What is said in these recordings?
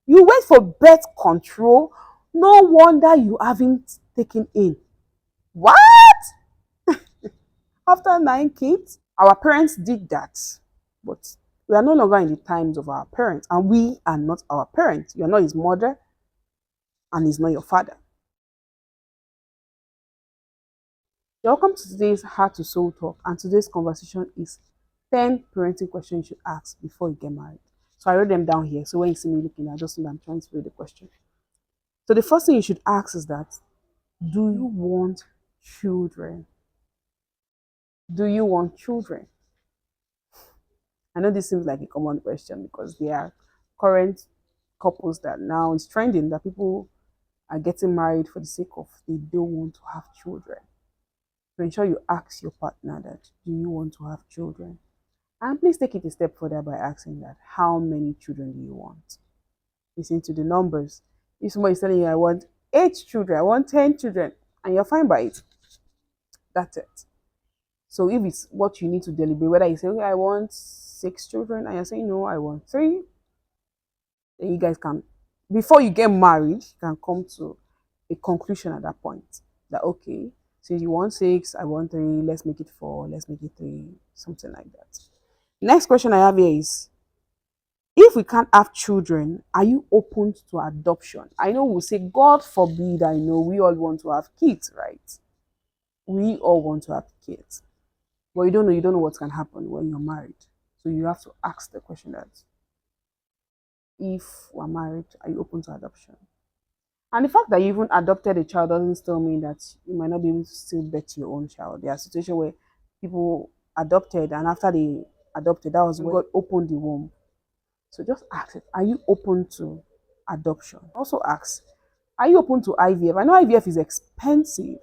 You went for birth control. No wonder you haven't taken in. What? After 9 kids? Our parents did that. But we are no longer in the times of our parents. And we are not our parents. You are not his mother and he's not your father. You're welcome to today's Heart to Soul Talk. And today's conversation is 10 parenting questions you should ask before you get married. So I wrote them down here. So when you see me looking, I just know I'm trying to read the question. So the first thing you should ask is that, do you want children? Do you want children? I know this seems like a common question because there are current couples that now is trending that people are getting married for the sake of they don't want to have children. So ensure you ask your partner that, do you want to have children? And please take it a step further by asking that, how many children do you want? Listen to the numbers. If somebody is telling you, I want 8 children, I want 10 children, and you're fine by it, that's it. So if it's what you need to deliberate, whether you say, okay, I want 6 children, and you're saying, no, I want 3, then you guys can, before you get married, you can come to a conclusion at that point. That, okay, since you want 6, I want 3, let's make it 4, let's make it 3, something like that. Next question I have here is, if we can't have children, are you open to adoption? I know we'll say, God forbid, I know we all want to have kids, right? We all want to have kids. But you don't know what can happen when you're married. So you have to ask the question that, if we're married, are you open to adoption? And the fact that you even adopted a child doesn't still mean that you might not be able to still bet your own child. There are situations where people adopted, and after they adopted, that was when God opened the womb. So just ask it, are you open to adoption? Also ask, are you open to IVF? I know IVF is expensive,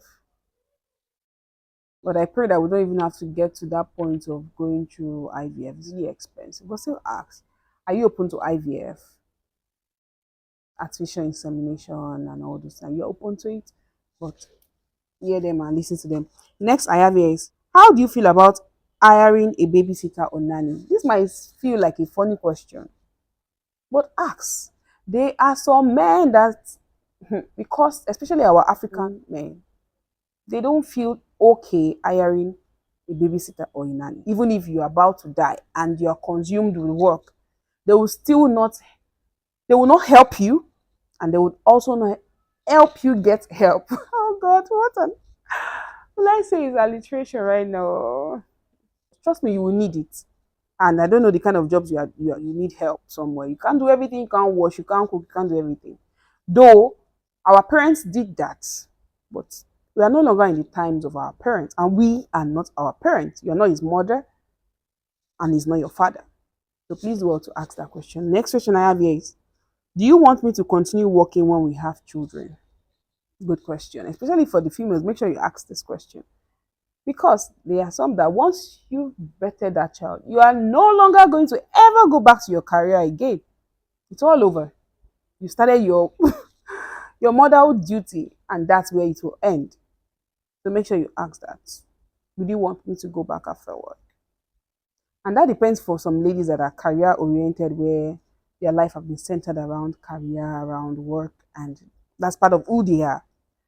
but I pray that we don't even have to get to that point of going through IVF. It's really expensive. But still ask, are you open to IVF? Artificial insemination and all those things. You're open to it, but hear them and listen to them. Next I have here is, how do you feel about hiring a babysitter or nanny? This might feel like a funny question, but ask. There are some men that, because especially our African men, they don't feel okay hiring a babysitter or a nanny. Even if you're about to die and you're consumed with work, they will still not, they will not help you, and they would also not help you get help. Oh God, what an, will I say is alliteration right now? Trust me, you will need it. And I don't know the kind of jobs you need help somewhere. You can't do everything, you can't wash, you can't cook, you can't do everything. Though our parents did that, but we are no longer in the times of our parents, and we are not our parents. You are not his mother, and he's not your father. So please do well to ask that question. Next question I have here is, do you want me to continue working when we have children? Good question. Especially for the females, make sure you ask this question. Because there are some that once you've bettered that child, you are no longer going to ever go back to your career again. It's all over. You started your your motherhood duty, and that's where it will end. So make sure you ask that. Would you want me to go back afterward? And that depends for some ladies that are career oriented, where their life have been centered around career, around work, and that's part of who they are.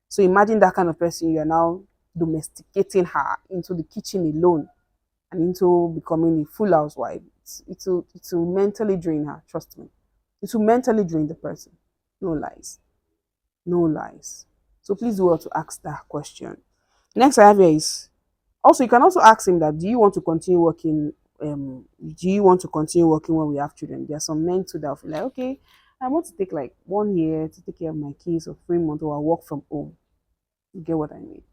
So imagine that kind of person, you are now domesticating her into the kitchen alone and into becoming a full housewife. It will mentally drain her, trust me. It will mentally drain the person. No lies. No lies. So please do well to ask that question. Next I have here is, also you can also ask him that, do you want to continue working? Do you want to continue working when we have children? There are some men too that will feel like, okay, I want to take like 1 year to take care of my kids, or 3 months, or I work from home. You get what I mean?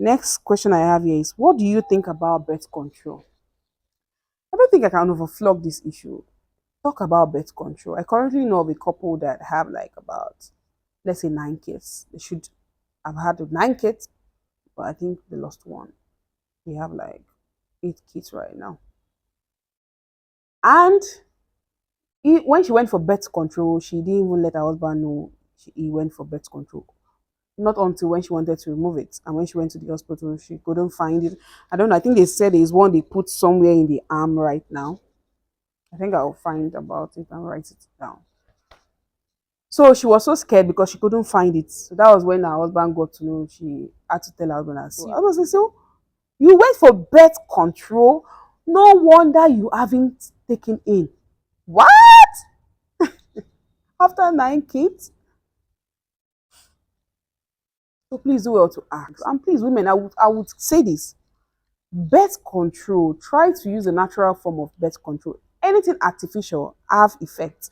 Next question I have here is, what do you think about birth control? I don't think I can overflog this issue. Talk about birth control. I currently know of a couple that have like about, let's say, 9 kids. They should have had 9 kids, but I think they lost one. They have like 8 kids right now. And when she went for birth control, she didn't even let her husband know he went for birth control. Not until when she wanted to remove it. And when she went to the hospital, she couldn't find it. I don't know. I think they said there's one they put somewhere in the arm right now. I think I'll find about it and write it down. So she was so scared because she couldn't find it. So that was when her husband got to know. She had to tell her husband, "I see." I was like, "So you wait for birth control? No wonder you haven't taken in." What? After 9 kids? So please do well to ask. And please, women, I would say this. Birth control, try to use a natural form of birth control. Anything artificial have effect.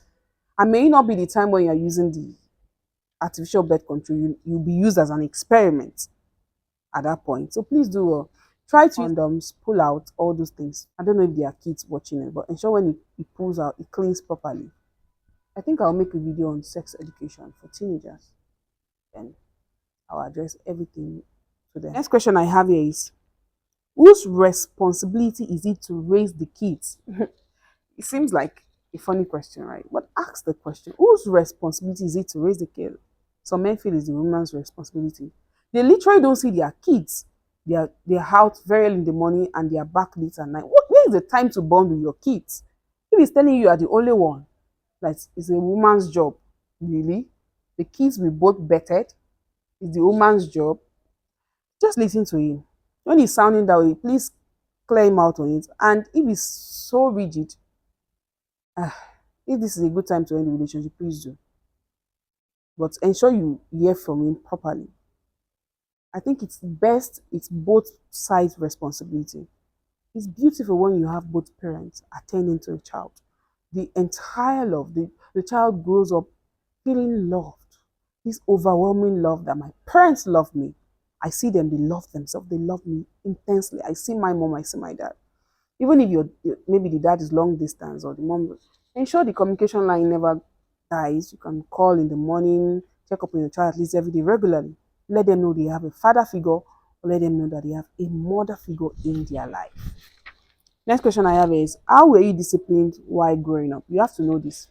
And may it not be the time when you're using the artificial birth control, you'll be used as an experiment at that point. So please do well. Try to use condoms, pull out all those things. I don't know if there are kids watching it, but ensure when it pulls out, it cleans properly. I think I'll make a video on sex education for teenagers. And I'll address everything to them. Next question I have here is, whose responsibility is it to raise the kids? It seems like a funny question, right? But ask the question, whose responsibility is it to raise the kid? Some men feel it's the woman's responsibility. They literally don't see their kids. They're out very early in the morning and they are back late at night. Where is the time to bond with your kids? If he's telling you are the only one, like it's a woman's job, really? The kids will both bettered. It's the woman's job. Just listen to him. When he's sounding that way, please clear him out on it. And if he's so rigid, if this is a good time to end the relationship, please do. But ensure you hear from him properly. I think it's best, it's both sides' responsibility. It's beautiful when you have both parents attending to a child. The entire love, the child grows up feeling loved. This overwhelming love that my parents love me. I see them, they love themselves, they love me intensely. I see my mom, I see my dad. Even if maybe the dad is long distance or the mom, ensure the communication line never dies. You can call in the morning, check up on your child at least every day regularly. Let them know they have a father figure, or let them know that they have a mother figure in their life. Next question I have is, how were you disciplined while growing up? You have to know this.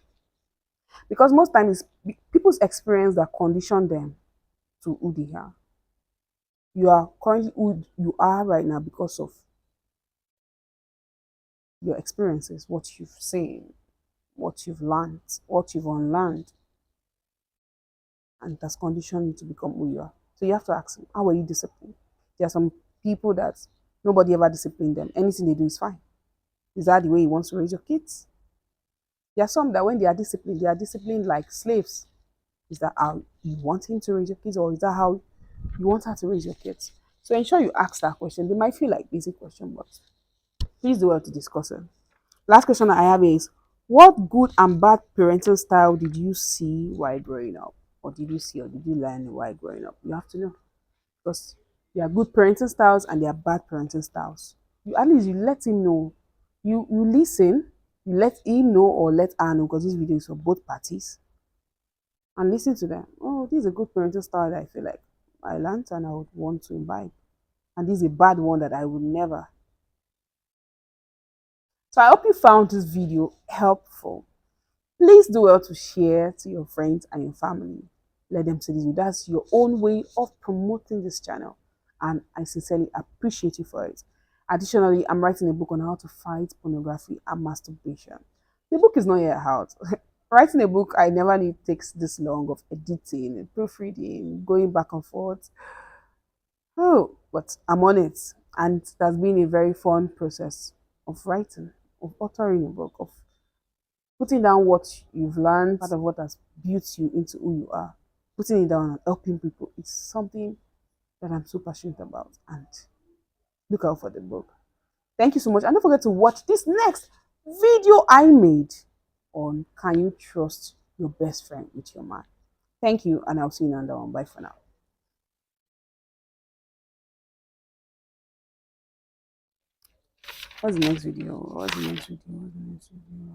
Because most times people's experience that condition them to who they are. You are currently who you are right now because of your experiences, what you've seen, what you've learned, what you've unlearned, and it has conditioned you to become who you are. So you have to ask them, how were you disciplined? There are some people that nobody ever disciplined them. Anything they do is fine. Is that the way you want to raise your kids? There are some that when they are disciplined like slaves. Is that how you want him to raise your kids, or is that how you want her to raise your kids? So ensure you ask that question. They might feel like basic question, but please do well to discuss it. Last question I have is, what good and bad parental style did you see while growing up? Or did you see or did you learn while growing up? You have to know. Because there are good parenting styles and there are bad parenting styles. At least you let him know. You listen, you let him know or let her know, because this video is for both parties. And listen to them. Oh, this is a good parenting style that I feel like I learned and I would want to imbibe. And this is a bad one that I would never. So I hope you found this video helpful. Please do well to share to your friends and your family. Let them see this video. That's your own way of promoting this channel. And I sincerely appreciate you for it. Additionally, I'm writing a book on how to fight pornography and masturbation. The book is not yet out. Writing a book, I never need takes this long of editing, proofreading, going back and forth. Oh, but I'm on it. And that's been a very fun process of writing, of authoring a book, of putting down what you've learned, part of what has built you into who you are, putting it down and helping people. It's something that I'm so passionate about. And look out for the book. Thank you so much. And don't forget to watch this next video I made on, can you trust your best friend with your man? Thank you, and I'll see you in another one. Bye for now. What's the next video? What's the next video? What's the next video?